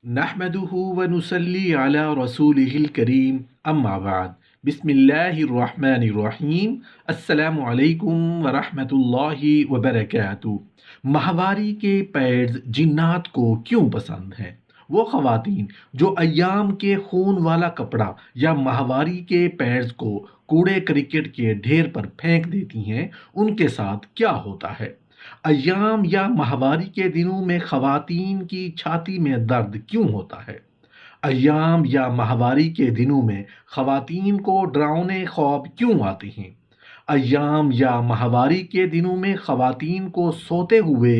نحمده ونصلي على رسوله الكريم اما بعد بسم اللہ الرحمن الرحیم السلام علیکم ورحمۃ اللہ وبرکاتہ۔ ماہواری کے پیڈز جنات کو کیوں پسند ہیں؟ وہ خواتین جو ایام کے خون والا کپڑا یا ماہواری کے پیڈز کو کوڑے کرکٹ کے ڈھیر پر پھینک دیتی ہیں، ان کے ساتھ کیا ہوتا ہے؟ ایام یا ماہواری کے دنوں میں خواتین کی چھاتی میں درد کیوں ہوتا ہے؟ ایام یا ماہواری کے دنوں میں خواتین کو ڈراؤنے خواب کیوں آتے ہیں؟ ایام یا ماہواری کے دنوں میں خواتین کو سوتے ہوئے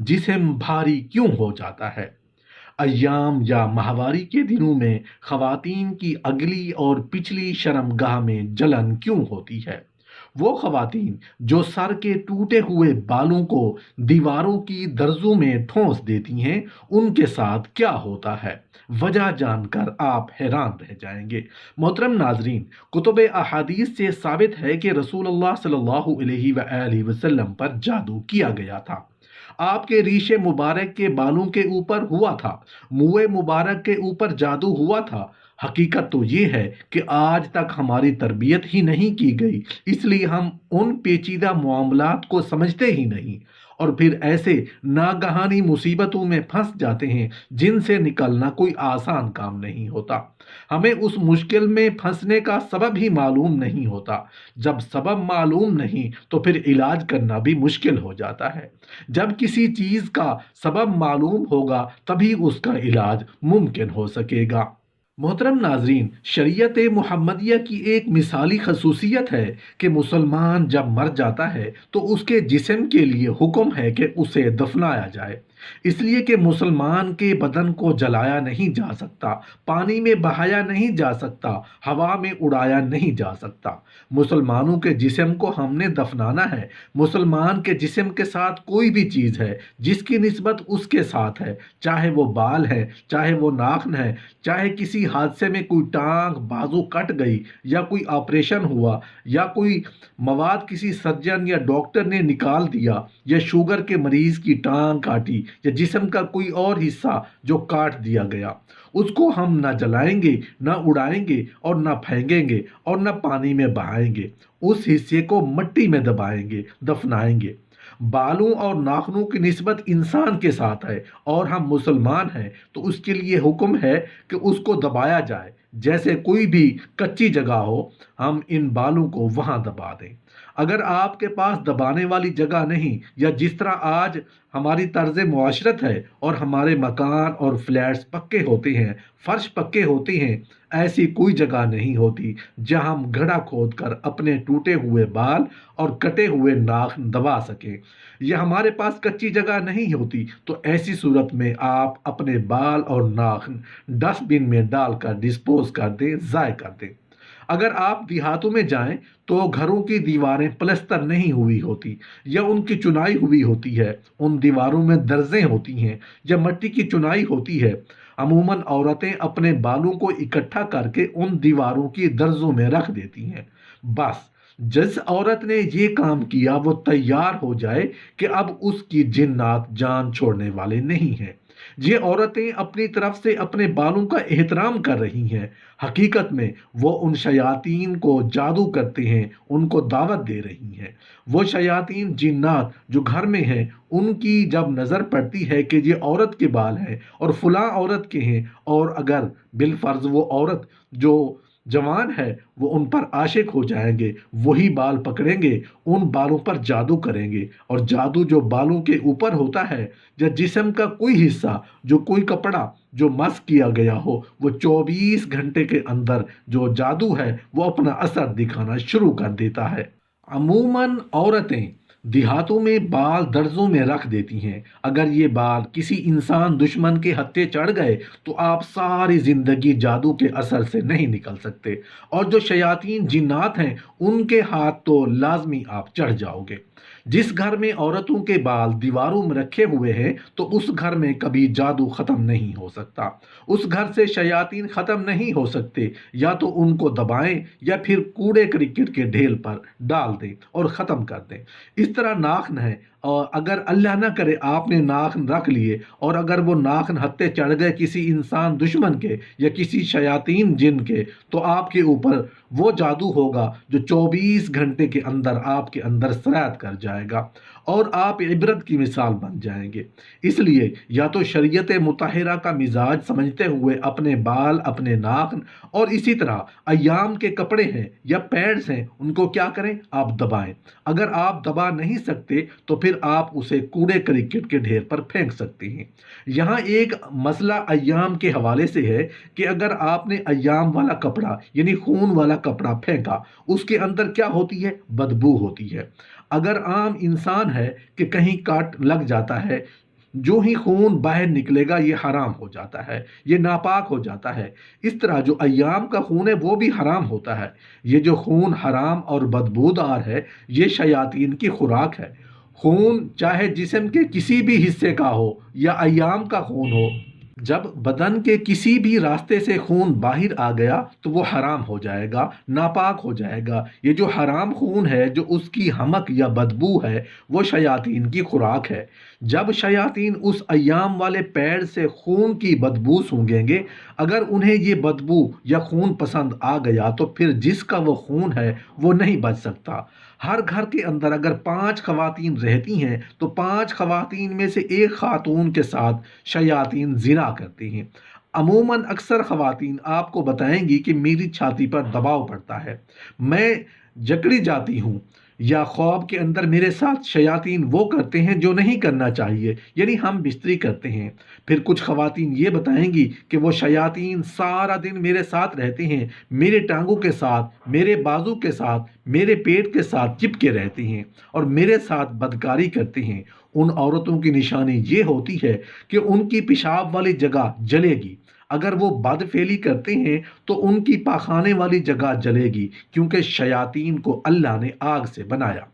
جسم بھاری کیوں ہو جاتا ہے؟ ایام یا ماہواری کے دنوں میں خواتین کی اگلی اور پچھلی شرمگاہ میں جلن کیوں ہوتی ہے؟ وہ خواتین جو سر کے ٹوٹے ہوئے بالوں کو دیواروں کی درزوں میں ٹھونس دیتی ہیں، ان کے ساتھ کیا ہوتا ہے؟ وجہ جان کر آپ حیران رہ جائیں گے۔ محترم ناظرین، کتب احادیث سے ثابت ہے کہ رسول اللہ صلی اللہ علیہ وآلہ وسلم پر جادو کیا گیا تھا۔ آپ کے ریش مبارک کے بالوں کے اوپر ہوا تھا، منہ مبارک کے اوپر جادو ہوا تھا۔ حقیقت تو یہ ہے کہ آج تک ہماری تربیت ہی نہیں کی گئی، اس لیے ہم ان پیچیدہ معاملات کو سمجھتے ہی نہیں، اور پھر ایسے ناگہانی مصیبتوں میں پھنس جاتے ہیں جن سے نکلنا کوئی آسان کام نہیں ہوتا۔ ہمیں اس مشکل میں پھنسنے کا سبب ہی معلوم نہیں ہوتا۔ جب سبب معلوم نہیں تو پھر علاج کرنا بھی مشکل ہو جاتا ہے۔ جب کسی چیز کا سبب معلوم ہوگا تبھی اس کا علاج ممکن ہو سکے گا۔ محترم ناظرین، شریعت محمدیہ کی ایک مثالی خصوصیت ہے کہ مسلمان جب مر جاتا ہے تو اس کے جسم کے لیے حکم ہے کہ اسے دفنایا جائے، اس لیے کہ مسلمان کے بدن کو جلایا نہیں جا سکتا، پانی میں بہایا نہیں جا سکتا، ہوا میں اڑایا نہیں جا سکتا۔ مسلمانوں کے جسم کو ہم نے دفنانا ہے۔ مسلمان کے جسم کے ساتھ کوئی بھی چیز ہے جس کی نسبت اس کے ساتھ ہے، چاہے وہ بال ہے، چاہے وہ ناخن ہے، چاہے کسی حادثے میں کوئی ٹانگ بازو کٹ گئی، یا کوئی آپریشن ہوا، یا کوئی مواد کسی سرجن یا ڈاکٹر نے نکال دیا، یا شوگر کے مریض کی ٹانگ کاٹی، یا جسم کا کوئی اور حصہ جو کاٹ دیا گیا، اس کو ہم نہ جلائیں گے، نہ اڑائیں گے، اور نہ پھینکیں گے، اور نہ پانی میں بہائیں گے۔ اس حصے کو مٹی میں دبائیں گے، دفنائیں گے۔ بالوں اور ناخنوں کی نسبت انسان کے ساتھ ہے، اور ہم مسلمان ہیں تو اس کے لیے حکم ہے کہ اس کو دبایا جائے۔ جیسے کوئی بھی کچی جگہ ہو، ہم ان بالوں کو وہاں دبا دیں۔ اگر آپ کے پاس دبانے والی جگہ نہیں، یا جس طرح آج ہماری طرز معاشرت ہے اور ہمارے مکان اور فلیٹس پکے ہوتے ہیں، فرش پکے ہوتے ہیں، ایسی کوئی جگہ نہیں ہوتی جہاں ہم گڑھا کھود کر اپنے ٹوٹے ہوئے بال اور کٹے ہوئے ناخن دبا سکیں، یا ہمارے پاس کچی جگہ نہیں ہوتی، تو ایسی صورت میں آپ اپنے بال اور ناخن ڈسٹ بن میں ڈال کر ڈسپوز کر دیں، ضائع کر دیں۔ اگر آپ دیہاتوں میں جائیں تو گھروں کی دیواریں پلستر نہیں ہوئی ہوتی، یا ان کی چنائی ہوئی ہوتی ہے، ان دیواروں میں درزیں ہوتی ہیں، یا مٹی کی چنائی ہوتی ہے۔ عموماً عورتیں اپنے بالوں کو اکٹھا کر کے ان دیواروں کی درزوں میں رکھ دیتی ہیں۔ بس جس عورت نے یہ کام کیا وہ تیار ہو جائے کہ اب اس کی جنات جان چھوڑنے والے نہیں ہیں۔ یہ عورتیں اپنی طرف سے اپنے بالوں کا احترام کر رہی ہیں، حقیقت میں وہ ان شیاطین کو جادو کرتے ہیں، ان کو دعوت دے رہی ہیں۔ وہ شیاطین جنات جو گھر میں ہیں، ان کی جب نظر پڑتی ہے کہ یہ عورت کے بال ہیں اور فلاں عورت کے ہیں، اور اگر بالفرض وہ عورت جو جوان ہے وہ ان پر عاشق ہو جائیں گے، وہی بال پکڑیں گے، ان بالوں پر جادو کریں گے، اور جادو جو بالوں کے اوپر ہوتا ہے، یا جسم کا کوئی حصہ، جو کوئی کپڑا جو مس کیا گیا ہو، وہ 24 گھنٹے کے اندر جو جادو ہے وہ اپنا اثر دکھانا شروع کر دیتا ہے۔ عموماً عورتیں دیہاتوں میں بال درزوں میں رکھ دیتی ہیں۔ اگر یہ بال کسی انسان دشمن کے ہتھے چڑھ گئے تو آپ ساری زندگی جادو کے اثر سے نہیں نکل سکتے، اور جو شیاطین جنات ہیں ان کے ہاتھ تو لازمی آپ چڑھ جاؤ گے۔ جس گھر میں عورتوں کے بال دیواروں میں رکھے ہوئے ہیں تو اس گھر میں کبھی جادو ختم نہیں ہو سکتا، اس گھر سے شیاطین ختم نہیں ہو سکتے۔ یا تو ان کو دبائیں، یا پھر کوڑے کرکٹ کے ڈھیر پر ڈال دیں اور ختم کر دیں۔ اس طرح ناخن ہے، اور اگر اللہ نہ کرے آپ نے ناخن رکھ لیے اور اگر وہ ناخن ہتھے چڑھ گئے کسی انسان دشمن کے یا کسی شیاطین جن کے، تو آپ کے اوپر وہ جادو ہوگا جو 24 گھنٹے کے اندر آپ کے اندر سرایت کر جائے گا اور آپ عبرت کی مثال بن جائیں گے۔ اس لیے یا تو شریعت مطہرہ کا مزاج سمجھتے ہوئے اپنے بال، اپنے ناخن اور اسی طرح ایام کے کپڑے ہیں یا پیڈز ہیں ان کو کیا کریں، آپ دبائیں۔ اگر آپ دبا نہیں سکتے تو پھر آپ اسے کوڑے کرکٹ کے ڈھیر پر پھینک سکتے ہیں۔ یہاں ایک مسئلہ ایام کے حوالے سے ہے کہ اگر آپ نے ایام والا کپڑا یعنی خون والا کپڑا پھینکا، اس کے اندر کیا ہوتی ہے، بدبو ہوتی ہے۔ اگر عام انسان ہے کہ کہیں کاٹ لگ جاتا ہے، جو ہی خون باہر نکلے گا یہ حرام ہو جاتا ہے، یہ ناپاک ہو جاتا ہے۔ اس طرح جو ایام کا خون ہے وہ بھی حرام ہوتا ہے۔ یہ جو خون حرام اور بدبودار ہے یہ شیاطین کی خوراک ہے۔ خون چاہے جسم کے کسی بھی حصے کا ہو یا ایام کا خون ہو، جب بدن کے کسی بھی راستے سے خون باہر آ گیا تو وہ حرام ہو جائے گا، ناپاک ہو جائے گا۔ یہ جو حرام خون ہے، جو اس کی حمک یا بدبو ہے، وہ شیاطین کی خوراک ہے۔ جب شیاطین اس ایام والے پیڑ سے خون کی بدبو سونگھیں گے، اگر انہیں یہ بدبو یا خون پسند آ گیا تو پھر جس کا وہ خون ہے وہ نہیں بچ سکتا۔ ہر گھر کے اندر اگر 5 خواتین رہتی ہیں تو 5 خواتین میں سے ایک خاتون کے ساتھ شیاطین زنا کرتی ہیں۔ عموماً اکثر خواتین آپ کو بتائیں گی کہ میری چھاتی پر دباؤ پڑتا ہے، میں جکڑی جاتی ہوں، یا خواب کے اندر میرے ساتھ شیاطین وہ کرتے ہیں جو نہیں کرنا چاہیے، یعنی ہم بستری کرتے ہیں۔ پھر کچھ خواتین یہ بتائیں گی کہ وہ شیاطین سارا دن میرے ساتھ رہتے ہیں، میرے ٹانگوں کے ساتھ، میرے بازو کے ساتھ، میرے پیٹ کے ساتھ چپکے رہتے ہیں اور میرے ساتھ بدکاری کرتے ہیں۔ ان عورتوں کی نشانی یہ ہوتی ہے کہ ان کی پیشاب والی جگہ جلے گی۔ اگر وہ بد فعلی کرتے ہیں تو ان کی پاخانے والی جگہ جلے گی، کیونکہ شیاطین کو اللہ نے آگ سے بنایا۔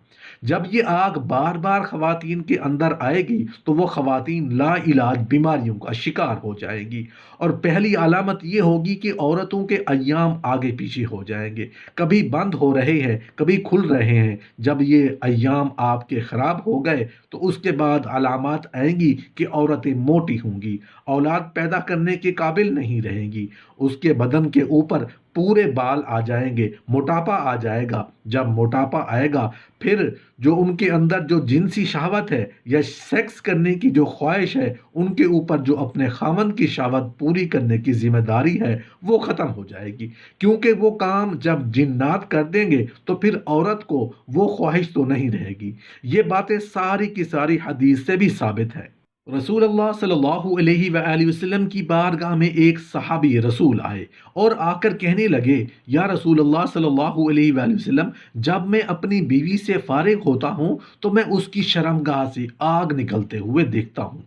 جب یہ آگ بار بار خواتین کے اندر آئے گی تو وہ خواتین لا علاج بیماریوں کا شکار ہو جائیں گی، اور پہلی علامت یہ ہوگی کہ عورتوں کے ایام آگے پیچھے ہو جائیں گے، کبھی بند ہو رہے ہیں، کبھی کھل رہے ہیں۔ جب یہ ایام آپ کے خراب ہو گئے تو اس کے بعد علامات آئیں گی کہ عورتیں موٹی ہوں گی، اولاد پیدا کرنے کے قابل نہیں رہیں گی، اس کے بدن کے اوپر پورے بال آ جائیں گے، موٹاپا آ جائے گا۔ جب موٹاپا آئے گا پھر جو ان کے اندر جو جنسی شہوت ہے یا سیکس کرنے کی جو خواہش ہے، ان کے اوپر جو اپنے خاوند کی شہوت پوری کرنے کی ذمہ داری ہے وہ ختم ہو جائے گی، کیونکہ وہ کام جب جنات کر دیں گے تو پھر عورت کو وہ خواہش تو نہیں رہے گی۔ یہ باتیں ساری کی ساری حدیث سے بھی ثابت ہے۔ رسول اللہ صلی اللہ علیہ وآلہ وسلم کی بارگاہ میں ایک صحابی رسول آئے اور آ کر کہنے لگے، یا رسول اللہ صلی اللہ علیہ وآلہ وسلم، جب میں اپنی بیوی سے فارغ ہوتا ہوں تو میں اس کی شرمگاہ سے آگ نکلتے ہوئے دیکھتا ہوں۔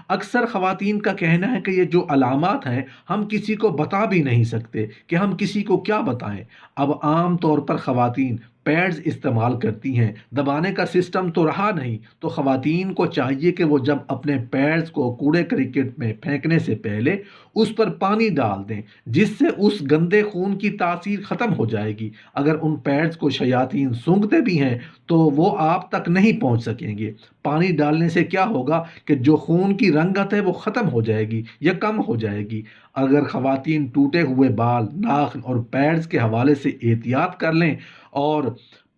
اکثر خواتین کا کہنا ہے کہ یہ جو علامات ہیں ہم کسی کو بتا بھی نہیں سکتے کہ ہم کسی کو کیا بتائیں۔ اب عام طور پر خواتین پیڈز استعمال کرتی ہیں، دبانے کا سسٹم تو رہا نہیں، تو خواتین کو چاہیے کہ وہ جب اپنے پیڈز کو کوڑے کرکٹ میں پھینکنے سے پہلے اس پر پانی ڈال دیں، جس سے اس گندے خون کی تاثیر ختم ہو جائے گی۔ اگر ان پیڈز کو شیاطین سونگھتے بھی ہیں تو وہ آپ تک نہیں پہنچ سکیں گے۔ پانی ڈالنے سے کیا ہوگا کہ جو خون کی رنگت ہے وہ ختم ہو جائے گی یا کم ہو جائے گی۔ اگر خواتین ٹوٹے ہوئے بال، ناخن اور پیڈز کے حوالے سے احتیاط کر لیں اور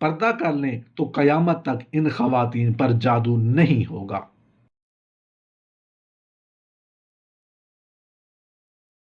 پردہ کر لیں تو قیامت تک ان خواتین پر جادو نہیں ہوگا۔